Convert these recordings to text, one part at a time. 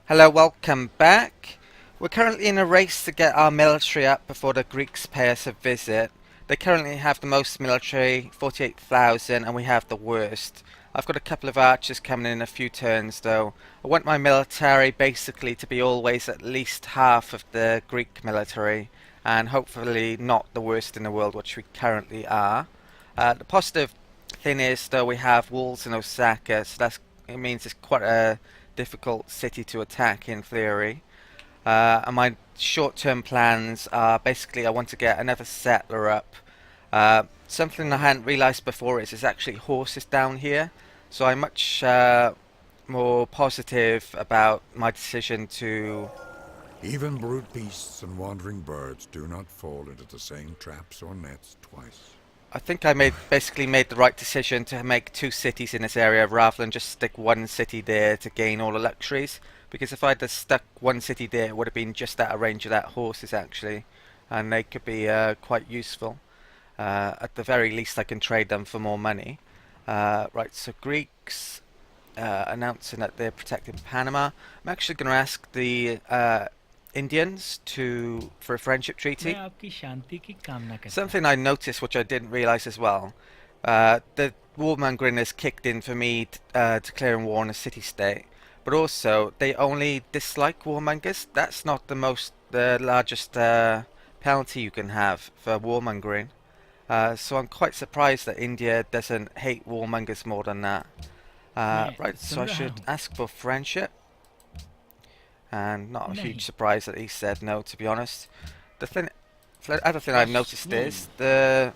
Hello, welcome back. We're currently in a race to get our military up before the Greeks pay us a visit. They currently have the most military, 48,000, and we have the worst. I've got a couple of archers coming in a few turns though. I want my military basically to be always at least half of the Greek military, and hopefully not the worst in the world, which we currently are. The positive thing is though we have walls in Osaka, so it means it's quite a difficult city to attack in theory. And my short-term plans are basically I want to get another settler up. Something I hadn't realised before is there's actually horses down here, so I'm much more positive about my decision to. Even brute beasts and wandering birds do not fall into the same traps or nets twice. I think I basically made the right decision to make two cities in this area rather than just stick one city there to gain all the luxuries. Because if I'd have stuck one city there, it would have been just out of range of that horses actually, and they could be quite useful. At the very least, I can trade them for more money. Right, so Greeks announcing that they're protecting Panama. I'm actually going to ask the Indians for a friendship मैं treaty. आपकी शांति की कामना करता Something हूँ. I noticed, which I didn't realize as well, the warmongering has kicked in for me declaring war on a city-state, but also they only dislike warmongers. That's not the largest penalty you can have for warmongering. So I'm quite surprised that India doesn't hate warmongers more than that. मैं Right, so soon I रहा should हूँ. ask for friendship, and not a huge नहीं. surprise that he said no, to be honest. The other thing I've noticed स्पष्ट नहीं. is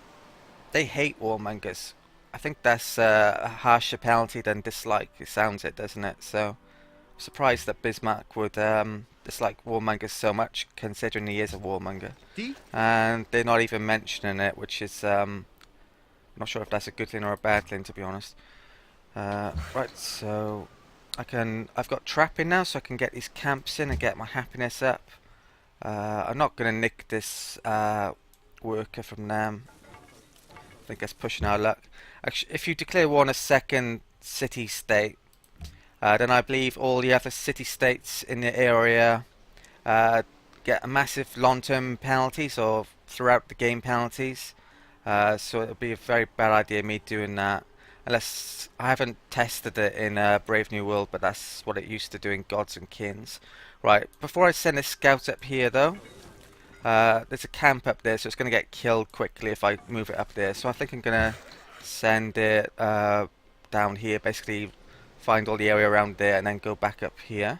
they hate warmongers. I think that's a harsher penalty than dislike. It sounds it, doesn't it? So, I'm surprised that Bismarck would dislike warmongers so much, considering he is a warmonger. And they're not even mentioning it, which is not sure if that's a good thing or a bad thing, to be honest. Right, so I've got trapping now, so I can get these camps in and get my happiness up. I'm not gonna nick this worker from them. I think that's pushing our luck. Actually, if you declare war on a second city-state, then I believe all the other city-states in the area uh, get a massive long-term penalties or throughout the game penalties. So it would be a very bad idea me doing that. Unless I haven't tested it in Brave New World, but that's what it used to do in Gods and Kings. Right, before I send a scout up here though, there's a camp up there, so it's going to get killed quickly if I move it up there. So I think I'm going to send it down here, basically find all the area around there and then go back up here.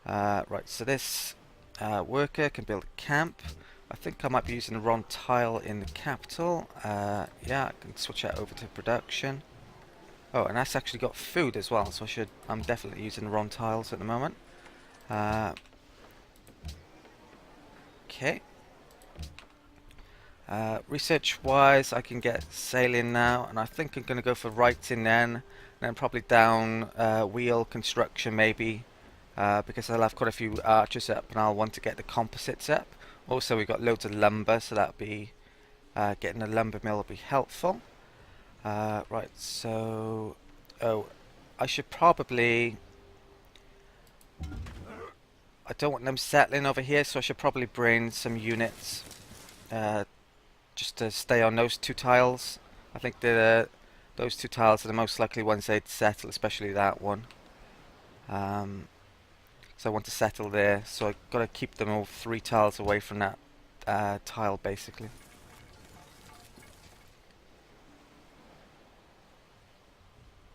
Right, so this worker can build a camp. I think I might be using the wrong tile in the capital. Yeah, I can switch that over to production. Oh, and that's actually got food as well, so I'm definitely using the wrong tiles at the moment. Okay. Research-wise, I can get sailing now, and I think I'm going to go for writing then, and then probably down wheel construction maybe, because I'll have quite a few archers up, and I'll want to get the composites up. Also, we've got loads of lumber, so that'll be getting a lumber mill will be helpful. Right, so I should probably. I don't want them settling over here, so I should probably bring some units just to stay on those two tiles. I think those two tiles are the most likely ones they'd settle, especially that one. So I want to settle there, so I've got to keep them all three tiles away from that tile, basically.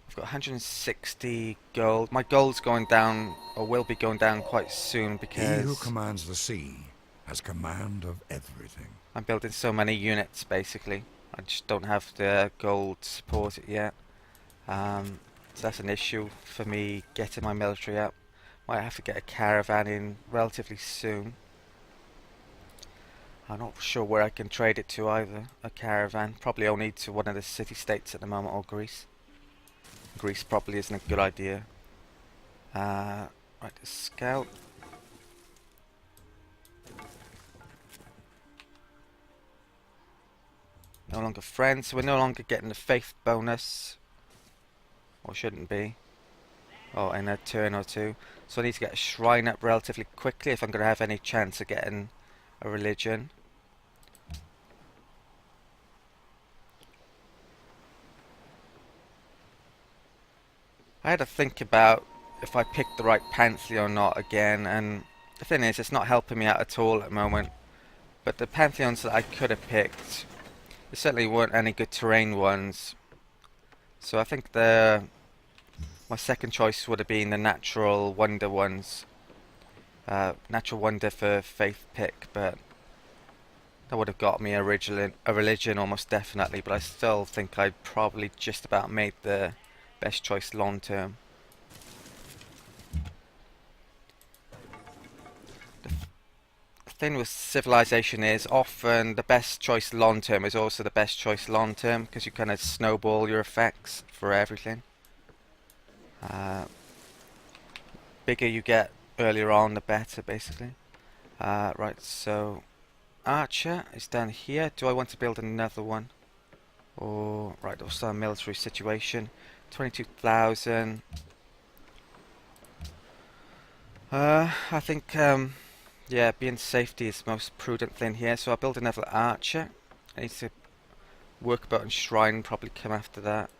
I've got 160 gold. My gold's going down, or will be going down quite soon He who because commands the sea has command of everything. I'm building so many units, basically. I just don't have the gold to support it yet. So that's an issue for me getting my military up. Might have to get a caravan in relatively soon. I'm not sure where I can trade it to either. A caravan. Probably only to one of the city-states at the moment, or Greece. Greece probably isn't a good idea. Right, the scout. No longer friends, so we're no longer getting the faith bonus. Or shouldn't be. Oh, in a turn or two. So I need to get a shrine up relatively quickly if I'm going to have any chance of getting a religion. I had to think about if I picked the right Pantheon or not again, and the thing is, it's not helping me out at all at the moment. But the Pantheons that I could have picked, there certainly weren't any good terrain ones. So I think my second choice would have been the Natural Wonder ones. Natural Wonder for Faith pick, but that would have got me a religion almost definitely, but I still think I'd probably just about made the best choice long term. The thing with civilization is often the best choice long term is also the best choice long term, because you kind of snowball your effects for everything. Bigger you get earlier on, the better, basically. Right, so Archer is down here. Do I want to build another one? Or, right, also a military situation. 22,000. I think, yeah, being safety is the most prudent thing here. So I'll build another Archer. I need to work about and Shrine, probably come after that.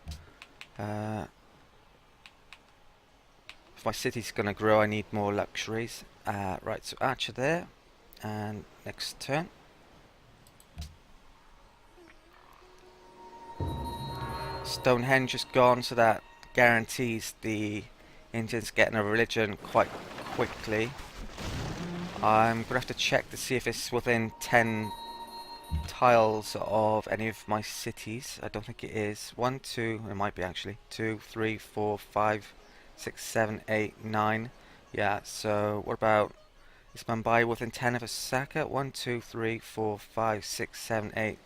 If my city's going to grow, I need more luxuries. Right, so Archer there. And next turn. Stonehenge is gone, so that guarantees the Indians getting a religion quite quickly. I'm going to have to check to see if it's within 10 tiles of any of my cities. I don't think it is. 1, 2, it might be actually. 2, 3, 4, 5, 6, 7, 8, 9. Yeah, so what about, is Mumbai within 10 of Osaka? 1, 2, 3, 4, 5, 6, 7, 8.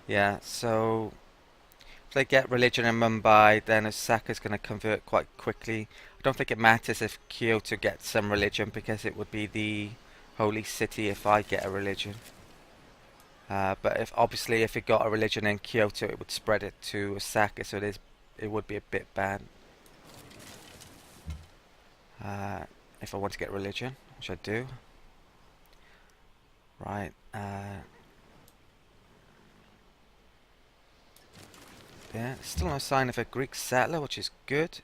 Yeah, so if they get religion in Mumbai, then Osaka's going to convert quite quickly. I don't think it matters if Kyoto gets some religion, because it would be the holy city if I get a religion. But if obviously if it got a religion in Kyoto, it would spread it to Osaka, so it would be a bit bad. If I want to get religion, which I do. Right. Yeah, still no sign of a Greek settler, which is good.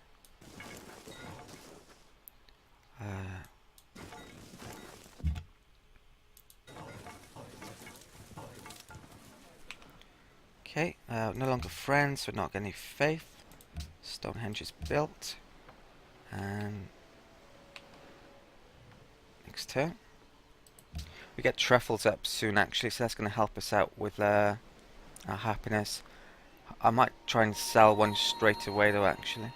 Okay, no longer friends, we're not getting any faith. Stonehenge is built. And next turn. We get truffles up soon actually, so that's going to help us out with our happiness. I might try and sell one straight away though actually.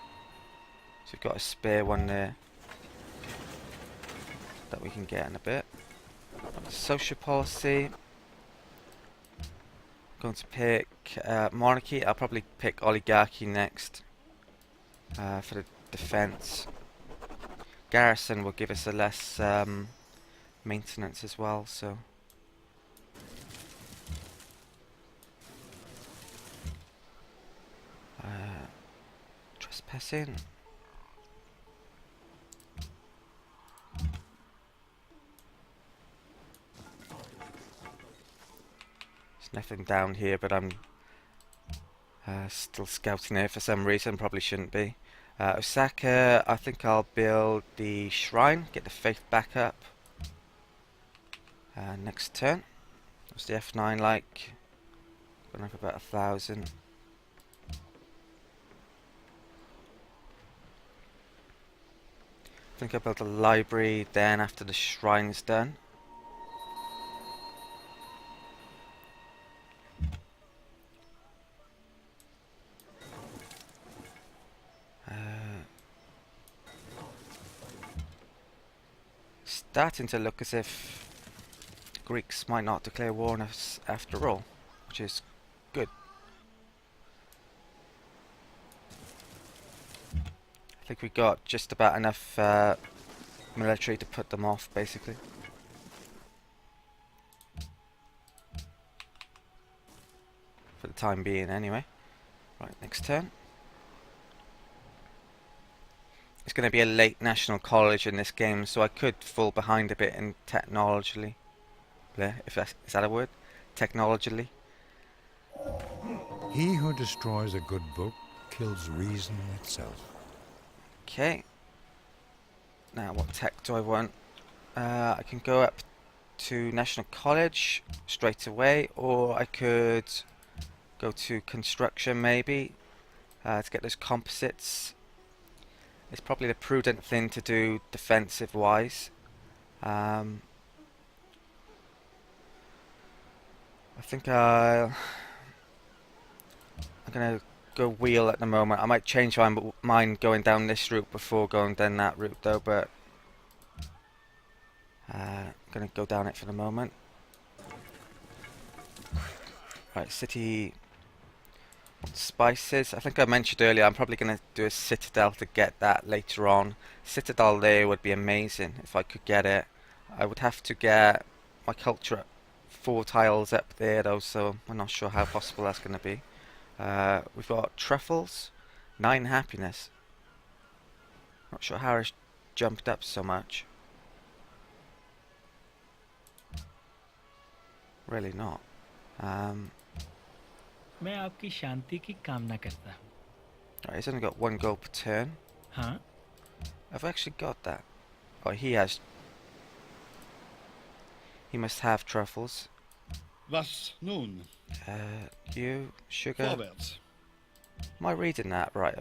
So we've got a spare one there that we can get in a bit. Social policy. Going to pick monarchy. I'll probably pick oligarchy next for the defense. Garrison will give us a less maintenance as well, so trespassing. There's nothing down here, but I'm still scouting it for some reason. Probably shouldn't be. Osaka, I think I'll build the shrine, get the faith back up. Next turn. What's the F9 like? Gonna have about 1,000. I think I'll build a library then after the shrine's done. Starting to look as if the Greeks might not declare war on us after all, which is good. I think we got just about enough military to put them off, basically. For the time being, anyway. Right, next turn. It's going to be a late national college in this game, so I could fall behind a bit in technologically. If that's, is that a word? Technologically. He who destroys a good book kills reason itself. Okay. Now, what tech do I want? I can go up to National College straight away, or I could go to construction maybe to get those composites. It's probably the prudent thing to do defensive wise. I think I'm gonna go wheel at the moment. I might change my mind going down this route before going down that route though, but I'm gonna go down it for the moment. Right, city spices. I think I mentioned earlier I'm probably gonna do a citadel to get that later on. Citadel there would be amazing if I could get it. I would have to get my culture 4 tiles up there though, so I'm not sure how possible that's gonna be. We've got truffles, 9 happiness. Not sure how it's jumped up so much. Really not. मैं आपकी शांति की कामना करता हूँ. Right, he's only got 1 gold per turn. हाँ. I've actually got that. Oh, he has. He must have truffles. Was nun? You, sugar. Vorwärts. Am I reading that right?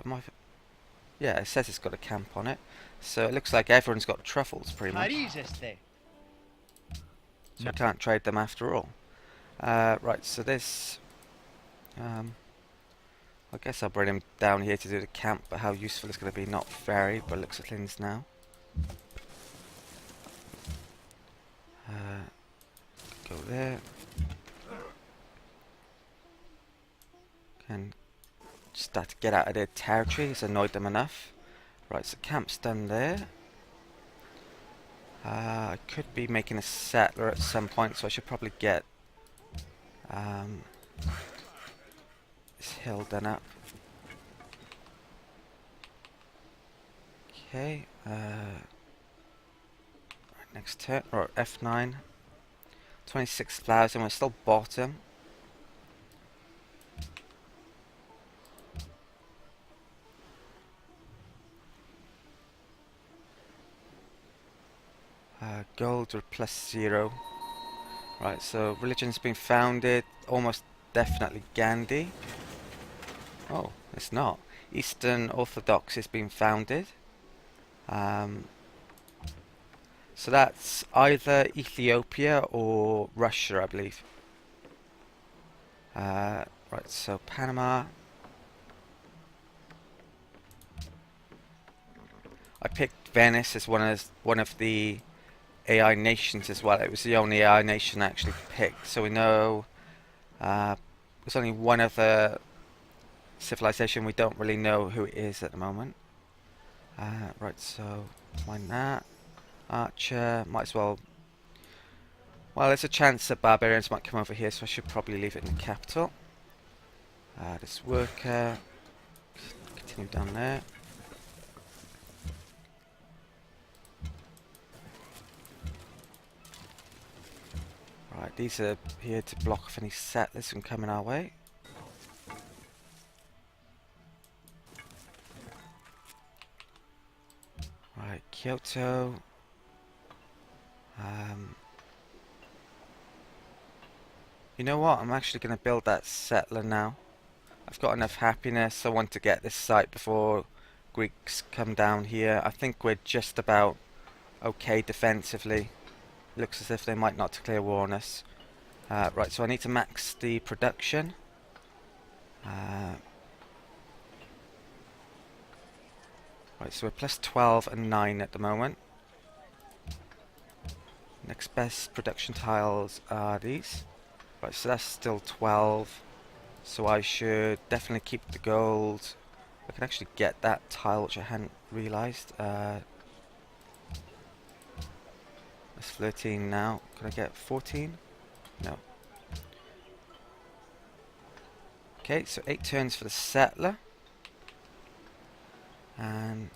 Yeah, it says it's got a camp on it. So it looks like everyone's got truffles pretty much. So I can't trade them after all. Right, so this... I guess I'll bring him down here to do the camp, but how useful it's going to be, not very, but looks at things now. Go there. Can start to get out of their territory, it's annoyed them enough. Right, so camp's done there. I could be making a settler at some point, so I should probably get this hill done up. Okay, right, next turn, or F9. 26,000, we're still bottom. Gold or +0. Right, so religion's been founded, almost definitely Gandhi. Oh, it's not. Eastern Orthodox has been founded. So that's either Ethiopia or Russia, I believe. Right, so Panama. I picked Venice as one of the AI nations as well. It was the only AI nation I actually picked, so we know there's only one other civilization we don't really know who it is at the moment. Right, so mind that. Archer, might as well. Well, there's a chance that barbarians might come over here, so I should probably leave it in the capital. This worker, continue down there. Right, these are here to block off any settlers from coming our way. Right, Kyoto. You know what? I'm actually going to build that settler now. I've got enough happiness. I want to get this site before Greeks come down here. I think we're just about okay defensively. Looks as if they might not declare war on us. Right, so I need to max the production. Right, so we're +12 and 9 at the moment. Next best production tiles are these. Right, so that's still 12. So I should definitely keep the gold. I can actually get that tile, which I hadn't realised. That's 13 now. Can I get 14? No. Okay, so 8 turns for the settler. And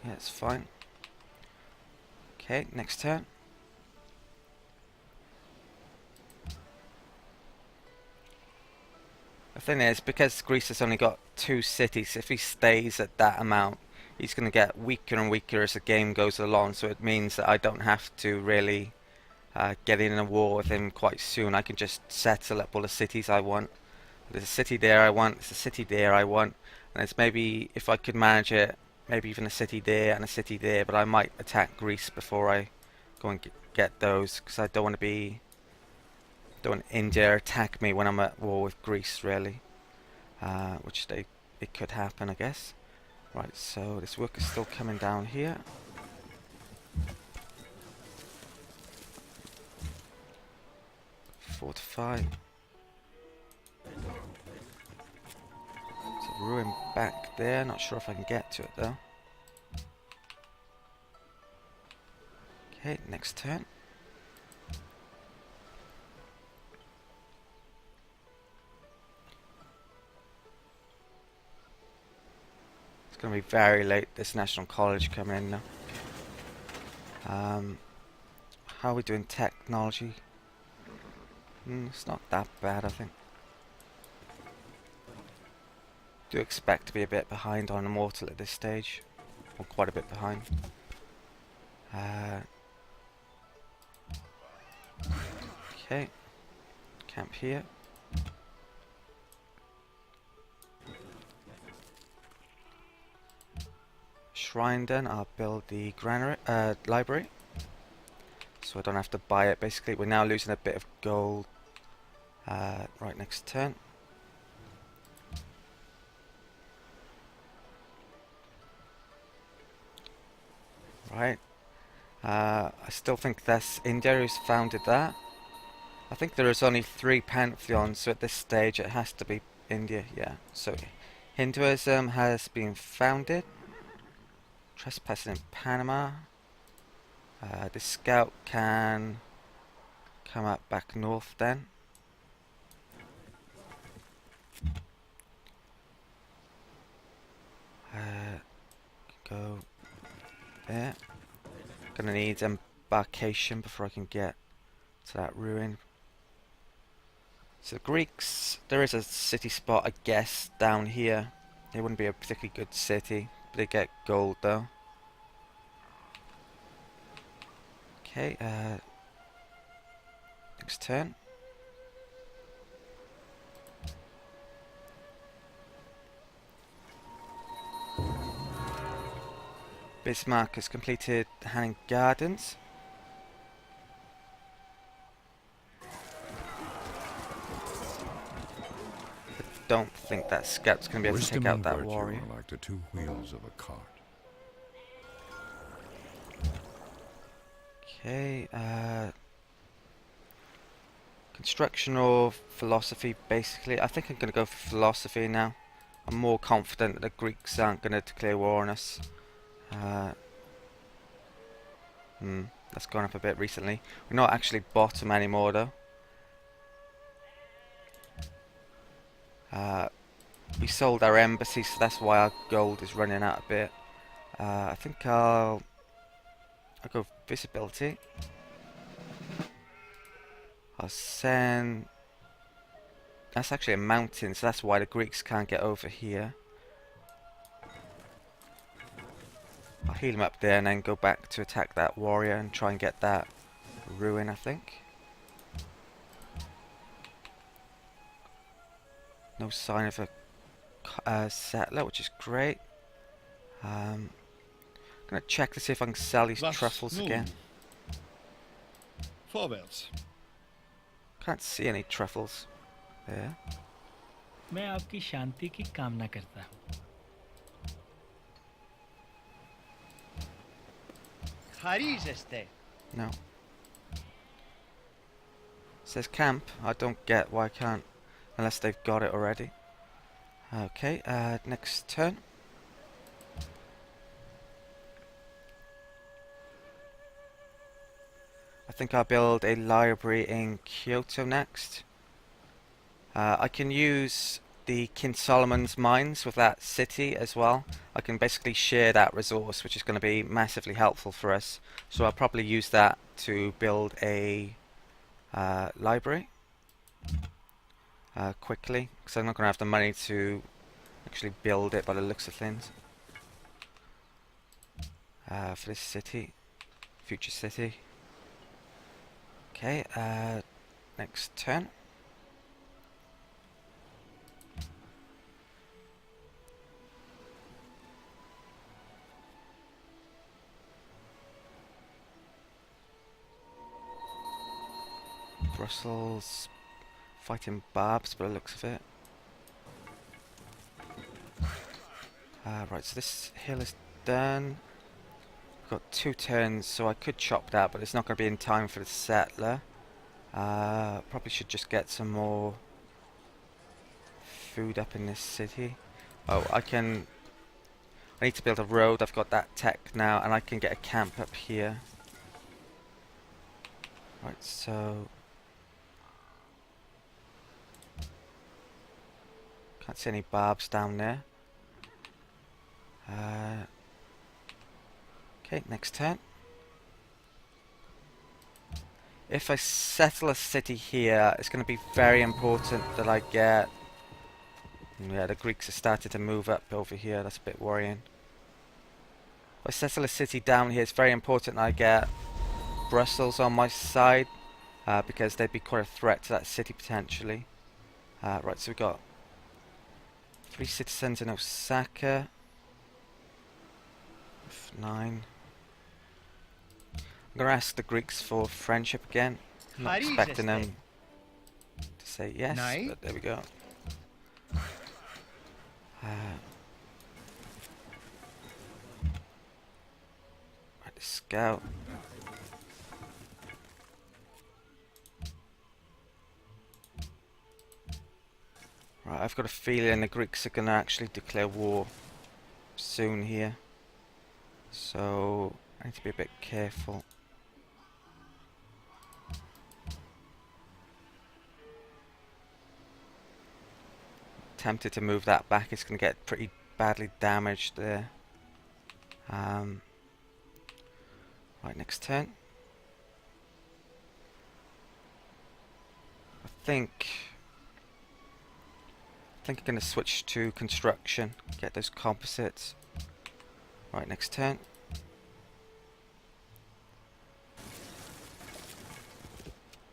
Yeah, it's fine. Okay, next turn. The thing is, because Greece has only got 2 cities, if he stays at that amount, he's going to get weaker and weaker as the game goes along, so it means that I don't have to really get in a war with him quite soon. I can just settle up all the cities I want. There's a city there I want, there's a city there I want, and it's maybe, if I could manage it, maybe even a city there and a city there, but I might attack Greece before I go and get those, because I don't want to be... don't want India attack me when I'm at war with Greece, really. Which it could happen, I guess. Right, so this work is still coming down here. Fortify. There's a ruin back there. Not sure if I can get to it though. Okay, next turn. It's going to be very late, this National College coming in now. How are we doing technology? It's not that bad, I think. Do expect to be a bit behind on Immortal at this stage. Or quite a bit behind. Okay. Camp here. Shrine then, I'll build the granary, library. So I don't have to buy it. Basically, we're now losing a bit of gold. Right, next turn. Right. I still think that's India who's founded that. I think there is only 3 pantheons, so at this stage it has to be India, yeah. So Hinduism has been founded. Trespassing in Panama. The scout can come up back north then. Go there. Gonna need embarkation before I can get to that ruin. So the Greeks, there is a city spot, I guess, down here. It wouldn't be a particularly good city, but they get gold though. Okay, next turn. Bismarck has completed Hanning Gardens. I don't think that scout's going to be able to take Wisdom out and that virtue warrior. are like the 2 wheels of a cart. Okay, construction or philosophy, basically. I think I'm going to go for philosophy now. I'm more confident that the Greeks aren't going to declare war on us. That's gone up a bit recently. We're not actually bottom anymore though. We sold our embassy, so that's why our gold is running out a bit. I think I'll go visibility. I'll send... That's actually a mountain, so that's why the Greeks can't get over here. I'll heal him up there and then go back to attack that warrior and try and get that ruin, I think. No sign of a settler, which is great. I'm gonna check to see if I can sell these Was truffles nun? again. Vorwärts. Can't see any truffles there. मैं आपकी शांति की कामना करता हूँ. No. Says camp. I don't get why I can't, unless they've got it already. Okay, next turn. I think I'll build a library in Kyoto next. I can use the King Solomon's mines with that city as well. I can basically share that resource, which is going to be massively helpful for us. So I'll probably use that to build a library quickly, because I'm not going to have the money to actually build it by the looks of things. For this city, future city. Okay, next turn. Brussels fighting Barbs by the looks of it. Right, so this hill is done. We've got 2 turns, so I could chop that, but it's not going to be in time for the settler. Probably should just get some more food up in this city. Oh, I need to build a road. I've got that tech now, and I can get a camp up here. Right, so can't see any barbs down there. Okay, next turn. If I settle a city here, it's going to be very important that I get... Yeah, the Greeks have started to move up over here. That's a bit worrying. If I settle a city down here, it's very important that I get Brussels on my side, because they'd be quite a threat to that city potentially. Right, so we've got 3 citizens in Osaka. 9. I'm going to ask the Greeks for friendship again. I'm not expecting them to say yes, but there we go. Right, the scout. Right, I've got a feeling the Greeks are going to actually declare war soon here. So I need to be a bit careful. Tempted to move that back. It's going to get pretty badly damaged there. Right, next turn. I think I'm going to switch to construction. Get those composites. Right, next turn.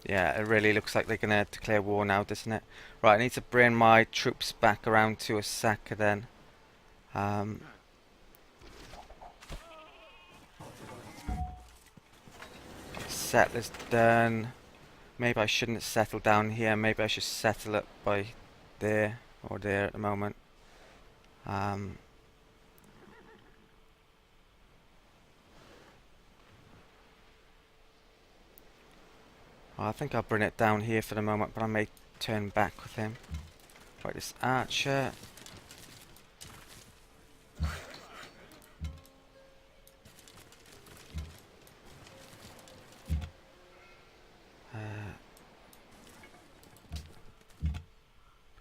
Yeah, it really looks like they're going to declare war now, doesn't it? Right, I need to bring my troops back around to Osaka then. Settlers done. Maybe I shouldn't settle down here. Maybe I should settle up by there or there at the moment. I think I'll bring it down here for the moment, but I may turn back with him. Right, this archer.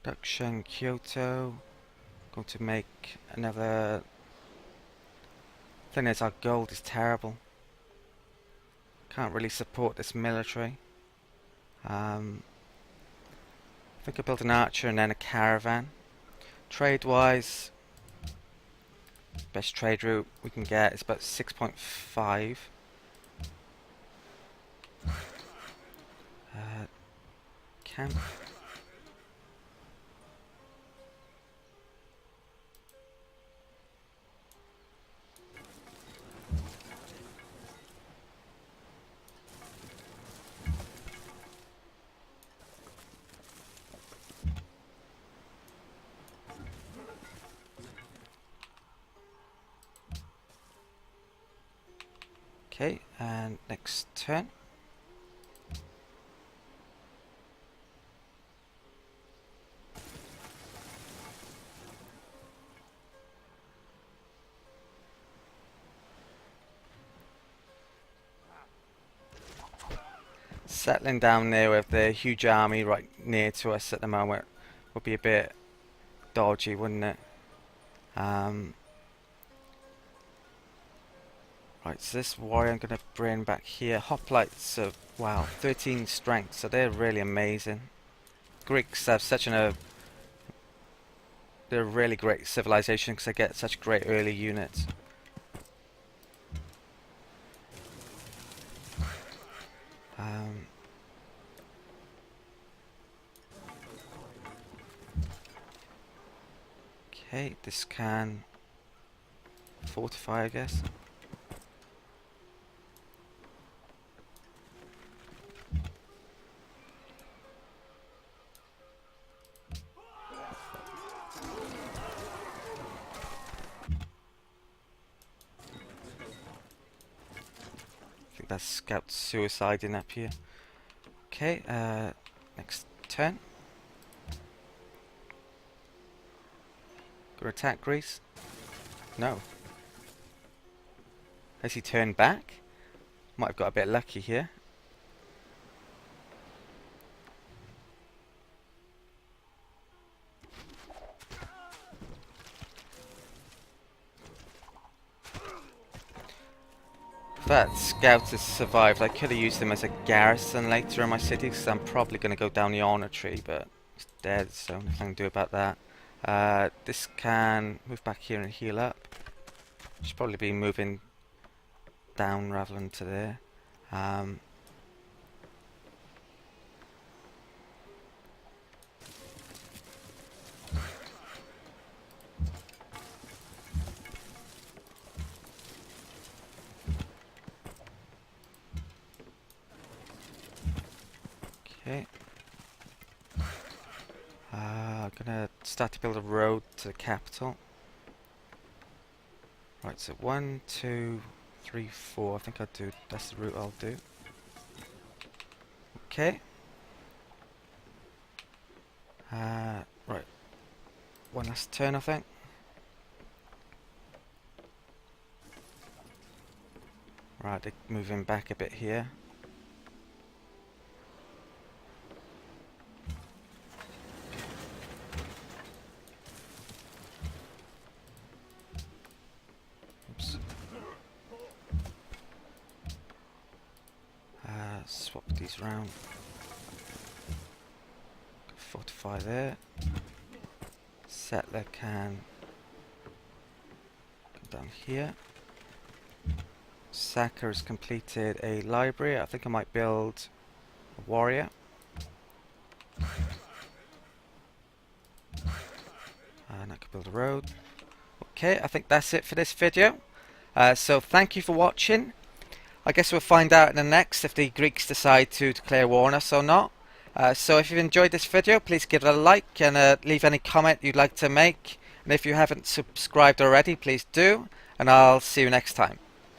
Production, Kyoto. Going to make another... Thing is, our gold is terrible. Can't really support this military. I think I built an archer and then a caravan. Trade-wise, best trade route we can get is about 6.5. Camp. Okay, and next turn. Settling down there with the huge army right near to us at the moment would be a bit dodgy, wouldn't it? Um, right, so this warrior I'm going to bring back here. Hoplites, so wow, 13 strength, so they're really amazing. Greeks have such they're a really great civilization because they get such great early units. Um, okay, this can fortify, I guess. I think that's scout suiciding up here. Okay, next turn. Gonna attack Greece? No. Has he turned back? Might have got a bit lucky here. If that scout has survived, I could have used him as a garrison later in my city, because I'm probably going to go down the honor tree, but he's dead, so nothing I can do about that. This can move back here and heal up. Should probably be moving down rather than to there. Okay. I'm gonna start to build a road to the capital. Right, so 1, 2, 3, 4. I think I'll do. That's the route I'll do. Okay. Right. One last turn, I think. Right, they're moving back a bit here. Oops. Swap these around. Fortify there. Settler can come down here. Saka has completed a library. I think I might build a warrior. And I could build a road. Okay, I think that's it for this video. So thank you for watching. I guess we'll find out in the next if the Greeks decide to declare war on us or not. So if you've enjoyed this video, please give it a like and leave any comment you'd like to make. And if you haven't subscribed already, please do. And I'll see you next time.